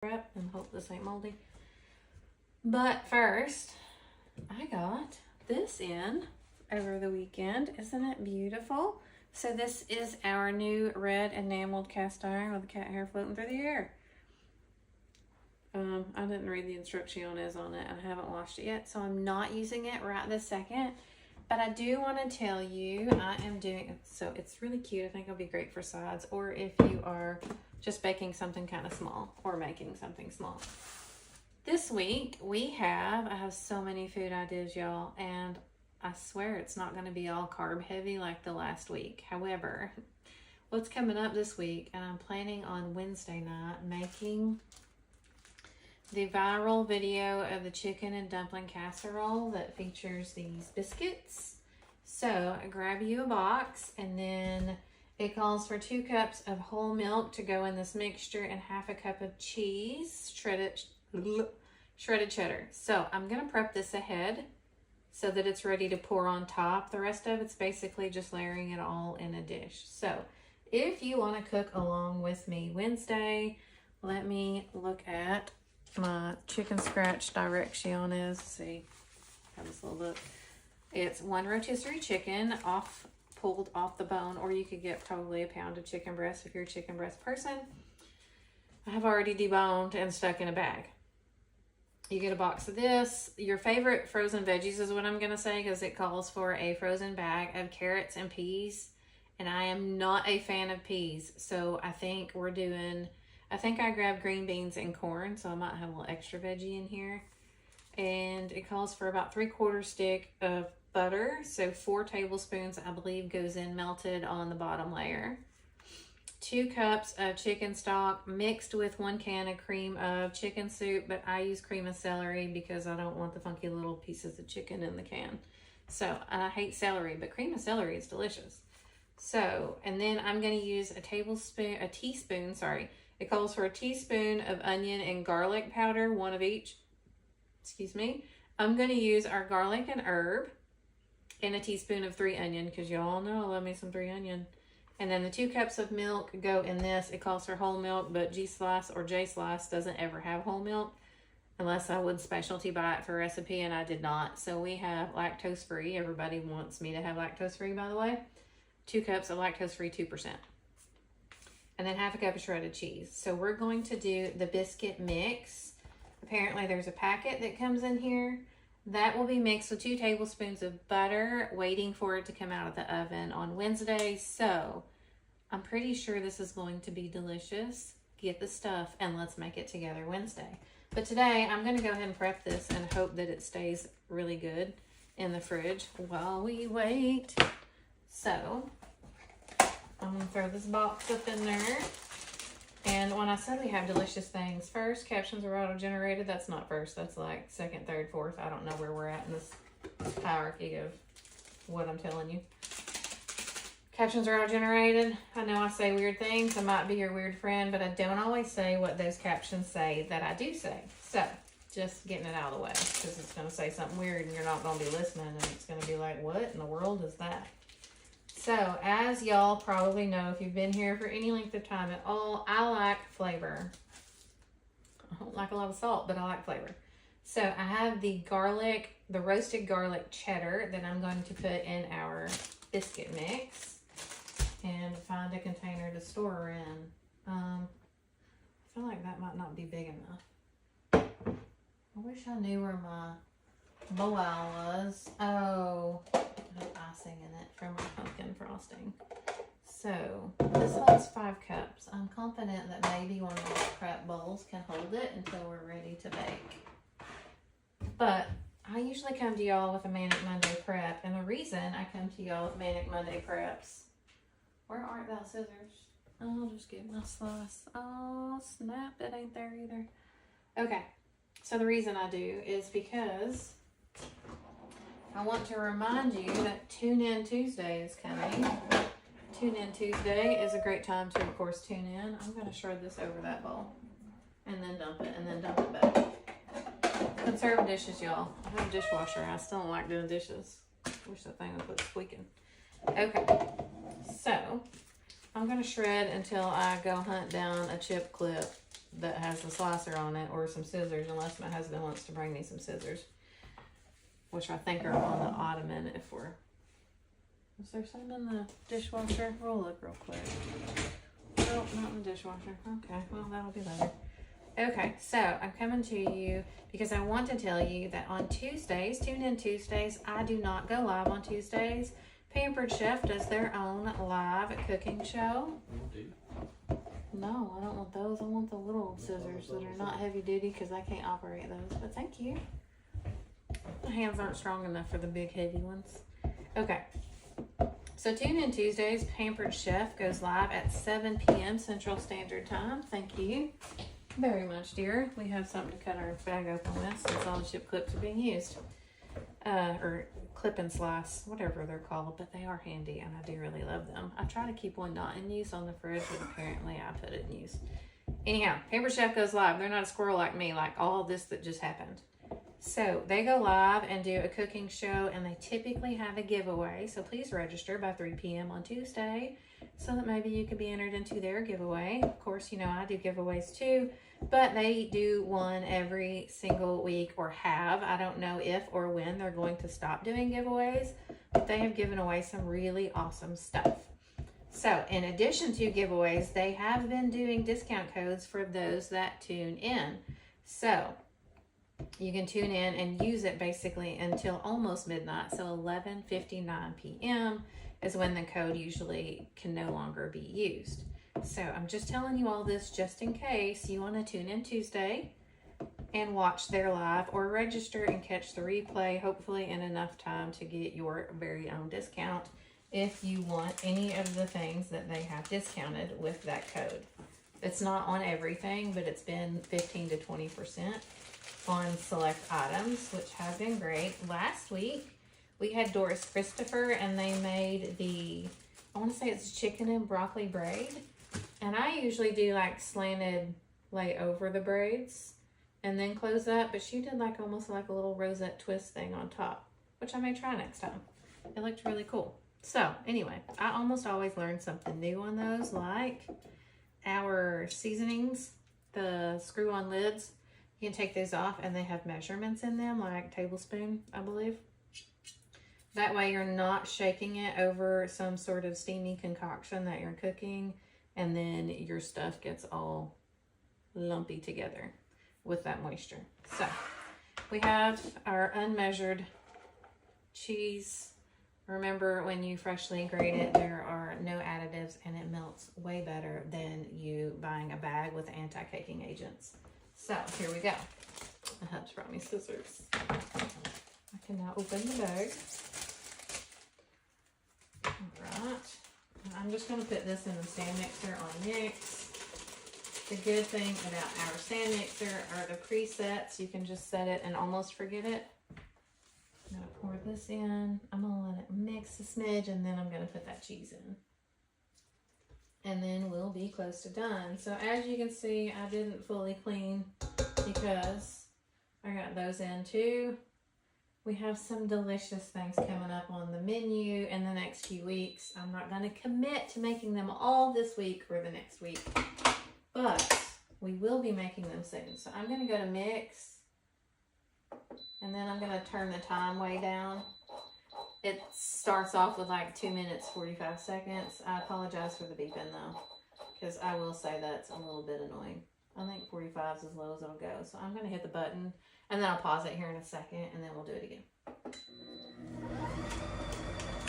prep and hope this ain't moldy. But first, I got this in over the weekend. Isn't it beautiful? So this is our new red enameled cast iron with the cat hair floating through the air. I didn't read the instructions on it. I haven't washed it yet, so I'm not using it right this second. But I do want to tell you, I am doing, so it's really cute. I think it'll be great for sides, or if you are just baking something kind of small or making something small. This week I have so many food ideas, y'all, and I swear it's not going to be all carb heavy like the last week. However, what's coming up this week, and I'm planning on Wednesday night making the viral video of the chicken and dumpling casserole that features these biscuits. So grab you a box, and then it calls for 2 cups of whole milk to go in this mixture and half a cup of cheese, shredded cheddar. So I'm gonna prep this ahead so that it's ready to pour on top. The rest of it's basically just layering it all in a dish. So if you want to cook along with me Wednesday, let me look at my chicken scratch directions. Let's see how this will look. It's 1 rotisserie chicken pulled off the bone, or you could get probably a pound of chicken breast if you're a chicken breast person. I have already deboned and stuck in a bag. You get a box of this. Your favorite frozen veggies is what I'm going to say, because it calls for a frozen bag of carrots and peas. And I am not a fan of peas. So I think I grabbed green beans and corn. So I might have a little extra veggie in here. And it calls for about 3/4 stick of butter. So 4 tablespoons, I believe, goes in melted on the bottom layer. 2 cups of chicken stock mixed with 1 can of cream of chicken soup, but I use cream of celery because I don't want the funky little pieces of chicken in the can. So I hate celery, but cream of celery is delicious. So, and then I'm going to use a teaspoon, it calls for a teaspoon of onion and garlic powder, 1 of each. Excuse me. I'm going to use our garlic and herb and a teaspoon of 3 onion, because y'all know I love me some 3 onion. And then the 2 cups of milk go in this. It calls for whole milk, but G-Slice or J-Slice doesn't ever have whole milk unless I would specialty buy it for a recipe, and I did not. So we have lactose-free. Everybody wants me to have lactose-free, by the way. 2 cups of lactose-free, 2%. And then half a cup of shredded cheese. So we're going to do the biscuit mix. Apparently there's a packet that comes in here. That will be mixed with 2 tablespoons of butter, waiting for it to come out of the oven on Wednesday. So I'm pretty sure this is going to be delicious. Get the stuff and let's make it together Wednesday. But today I'm going to go ahead and prep this and hope that it stays really good in the fridge while we wait. So I'm going to throw this box up in there. And when I said we have delicious things, first, captions are auto-generated. That's not first. That's like second, third, fourth. I don't know where we're at in this hierarchy of what I'm telling you. Captions are auto-generated. I know I say weird things. I might be your weird friend, but I don't always say what those captions say that I do say. So, just getting it out of the way, because it's going to say something weird and you're not going to be listening, and it's going to be like, what in the world is that? So, as y'all probably know, if you've been here for any length of time at all, I like flavor. I don't like a lot of salt, but I like flavor. So, I have the roasted garlic cheddar that I'm going to put in our biscuit mix. And find a container to store her in. I feel like that might not be big enough. I wish I knew where my bowl was. Oh, I have icing in it from my pumpkin frosting. So this holds 5 cups. I'm confident that maybe one of these prep bowls can hold it until we're ready to bake. But I usually come to y'all with a Manic Monday prep, and the reason I come to y'all with Manic Monday preps, where art thou, scissors? I'll just get my slice. Oh snap, that ain't there either. Okay, so the reason I do is because I want to remind you that Tune In Tuesday is coming. Tune In Tuesday is a great time to, of course, tune in. I'm going to shred this over that bowl and then dump it and then dump it back. Conserve dishes, y'all. I have a dishwasher. I still don't like doing dishes. Wish that thing would quit squeaking. Okay, so I'm going to shred until I go hunt down a chip clip that has the slicer on it or some scissors, unless my husband wants to bring me some scissors, which I think are on the ottoman. If we're, is there some in the dishwasher? We'll look real quick. Oh, not in the dishwasher. Okay, well, that'll be later. Okay, so I'm coming to you because I want to tell you that on Tuesdays, Tune In Tuesdays, I do not go live on Tuesdays. Pampered Chef does their own live cooking show. No, I don't want those. I want the little scissors that are not heavy duty because I can't operate those. But thank you. My hands aren't strong enough for the big heavy ones. Okay. So Tune In Tuesdays, Pampered Chef goes live at 7 p.m. Central Standard Time. Thank you very much, dear. We have something to cut our bag open with since all the chip clips are being used. Or clip and slice, whatever they're called, but they are handy and I do really love them. I try to keep one not in use on the fridge, but apparently I put it in use. Anyhow, Pampered Chef goes live. They're not a squirrel like me, like all this that just happened. So they go live and do a cooking show, and they typically have a giveaway. So please register by 3 p.m. on Tuesday so that maybe you could be entered into their giveaway. Of course, you know, I do giveaways too, but they do one every single week, or have. I don't know if or when they're going to stop doing giveaways, but they have given away some really awesome stuff. So in addition to giveaways, they have been doing discount codes for those that tune in. So you can tune in and use it basically until almost midnight. So 11:59 p.m. is when the code usually can no longer be used. So I'm just telling you all this just in case you want to tune in Tuesday and watch their live, or register and catch the replay, hopefully in enough time to get your very own discount if you want any of the things that they have discounted with that code. It's not on everything, but it's been 15 to 20% on select items, which has been great. Last week, we had Doris Christopher, and they made the, I want to say it's chicken and broccoli braid. And I usually do like slanted, lay over the braids and then close up, but she did like almost like a little rosette twist thing on top, which I may try next time. It looked really cool. So anyway, I almost always learn something new on those, like our seasonings, the screw-on lids. You can take those off and they have measurements in them, like tablespoon, I believe. That way you're not shaking it over some sort of steamy concoction that you're cooking, and then your stuff gets all lumpy together with that moisture. So we have our unmeasured cheese. Remember, when you freshly grate it, there are no additives and it melts way better than you buying a bag with anti-caking agents. So here we go. My hubs brought me scissors. I can now open the bag. All right. I'm just going to put this in the stand mixer on mix. The good thing about our stand mixer are the presets. You can just set it and almost forget it. I'm going to pour this in. I'm going to let it mix a smidge, and then I'm going to put that cheese in. And then we'll be close to done. So as you can see, I didn't fully clean because I got those in too. We have some delicious things coming up on the menu in the next few weeks. I'm not going to commit to making them all this week or the next week, but we will be making them soon. So I'm going to go to mix, and then I'm going to turn the time way down. It starts off with like 2 minutes, 45 seconds. I apologize for the beeping though, because I will say that's a little bit annoying. I think 45 is as low as it'll go. So I'm going to hit the button, and then I'll pause it here in a second, and then we'll do it again.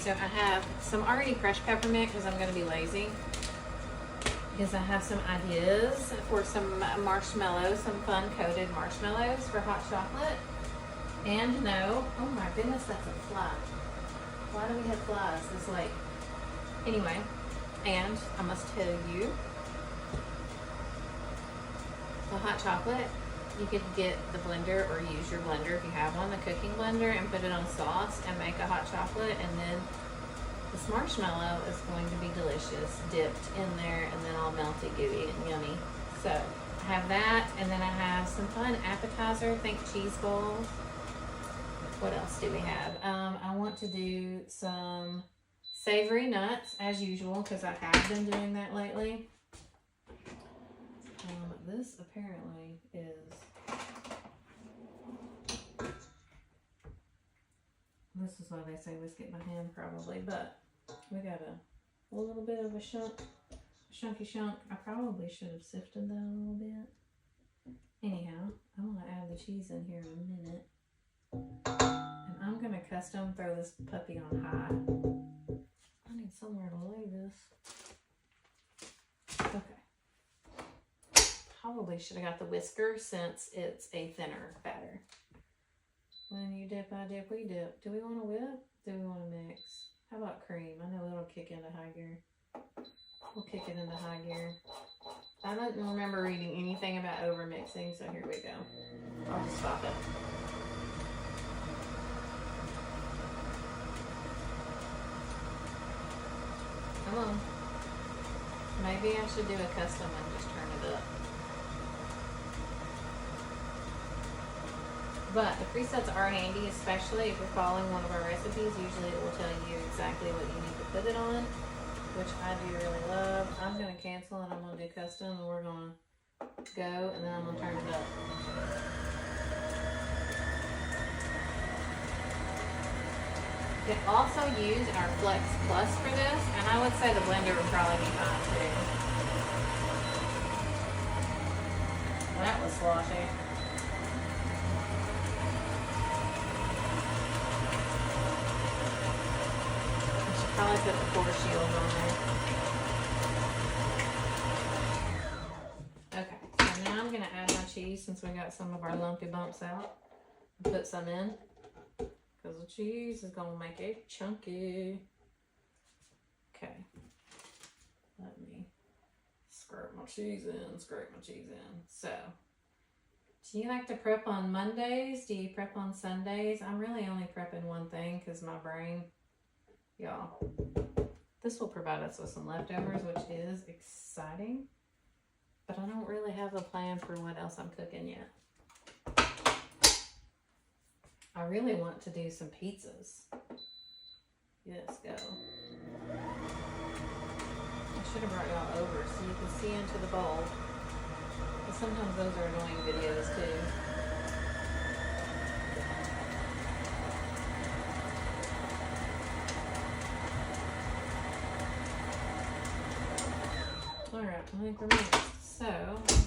So I have some already crushed peppermint because I'm going to be lazy. Because I have some ideas for some marshmallows, some fun coated marshmallows for hot chocolate. And no, oh my goodness, that's a fly. Why do we have flies this late? Anyway, and I must tell you, the hot chocolate, you could get the blender or use your blender if you have one, the cooking blender, and put it on sauce and make a hot chocolate, and then this marshmallow is going to be delicious, dipped in there and then all melty, gooey, and yummy. So I have that, and then I have some fun appetizer, think cheese balls. What else do we have? I want to do some savory nuts as usual because I have been doing that lately. this apparently is, this is why they say whisk it by hand probably, but we got a little bit of a chunky chunk. I probably should have sifted that a little bit. Anyhow, I'm gonna add the cheese in here in a minute. And I'm gonna custom throw this puppy on high. I need somewhere to lay this. Okay. Probably should have got the whisker since it's a thinner batter. When you dip, I dip, we dip. Do we want to whip? Do we want to mix? How about cream? I know it'll kick into high gear. We'll kick it into high gear. I don't remember reading anything about over mixing, so here we go. I'll just stop it. Come on. Maybe I should do a custom and just turn it up. But the presets are handy, especially if you're following one of our recipes. Usually it will tell you exactly what you need to put it on, which I do really love. I'm going to cancel and I'm going to do custom, and we're going to go, and then I'm going to turn it up. You can also use our Flex Plus for this, and I would say the blender would probably be fine too. That was sloshy. Probably put the pour shield on there. Okay, so now I'm going to add my cheese since we got some of our lumpy bumps out. And put some in because the cheese is going to make it chunky. Okay, let me scrape my cheese in, So, do you like to prep on Mondays? Do you prep on Sundays? I'm really only prepping one thing because my brain... Y'all, this will provide us with some leftovers, which is exciting, but I don't really have a plan for what else I'm cooking yet. I really want to do some pizzas. Yes, go. I should have brought y'all over so you can see into the bowl, but sometimes those are annoying videos too. Alright, I think we're mixed. So,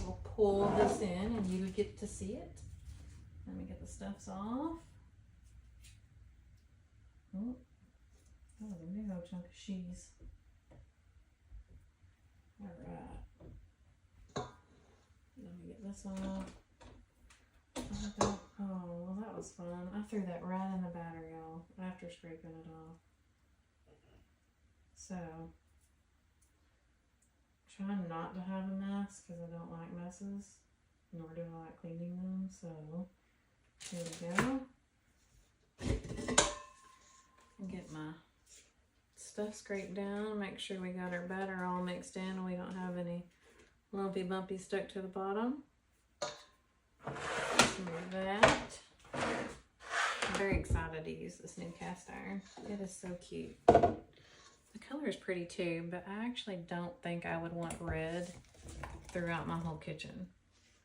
we'll pull this in and you get to see it. Let me get the stuffs off. Oh, that was a big old chunk of cheese. Alright. Let me get this off. Oh, well that was fun. I threw that right in the batter, y'all, after scraping it off. So, try not to have a mess because I don't like messes, nor do I like cleaning them. So here we go. Get my stuff scraped down, make sure we got our batter all mixed in and we don't have any lumpy bumpy stuck to the bottom. Remove that. I'm very excited to use this new cast iron. It is so cute. The color is pretty too, but I actually don't think I would want red throughout my whole kitchen.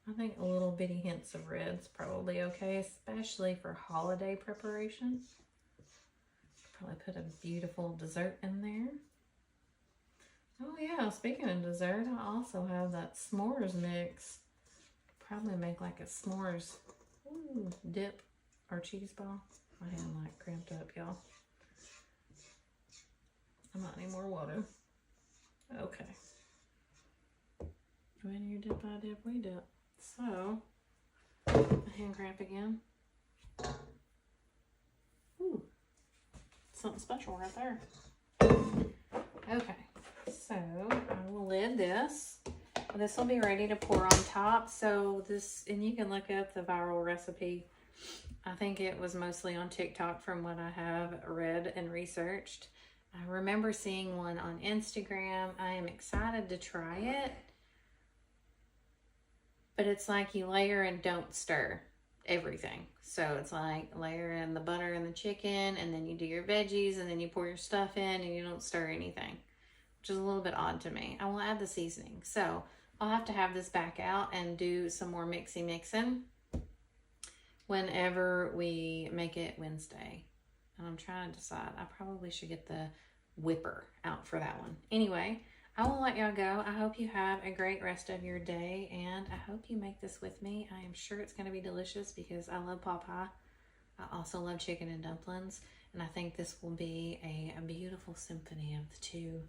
I think a little bitty hints of red's probably okay, especially for holiday preparation. Probably put a beautiful dessert in there. Oh yeah, speaking of dessert, I also have that s'mores mix. Probably make like a s'mores dip or cheese ball. My hand like cramped up, y'all. I might need more water. Okay. When you dip, I dip, we dip. So, hand cramp again. Ooh, something special right there. Okay, so I will lid this. This will be ready to pour on top. So this, and you can look up the viral recipe. I think it was mostly on TikTok from what I have read and researched. I remember seeing one on Instagram. I am excited to try it. But it's like you layer and don't stir everything. So it's like layer in the butter and the chicken, and then you do your veggies, and then you pour your stuff in, and you don't stir anything, which is a little bit odd to me. I will add the seasoning. So I'll have to have this back out and do some more mixing whenever we make it Wednesday. And I'm trying to decide. I probably should get the whipper out for that one. Anyway, I will let y'all go. I hope you have a great rest of your day, and I hope you make this with me. I am sure it's going to be delicious because I love pot pie. I also love chicken and dumplings, and I think this will be a beautiful symphony of the two.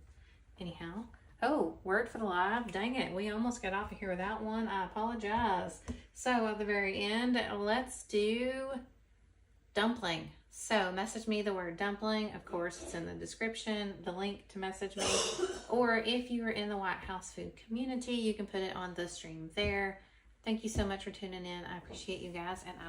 Anyhow, oh, word for the live. Dang it, we almost got off of here without one. I apologize. So at the very end, let's do dumpling. So message me the word dumpling. Of course, it's in the description, the link to message me. Or if you are in the White House food community, you can put it on the stream there. Thank you so much for tuning in. I appreciate you guys, and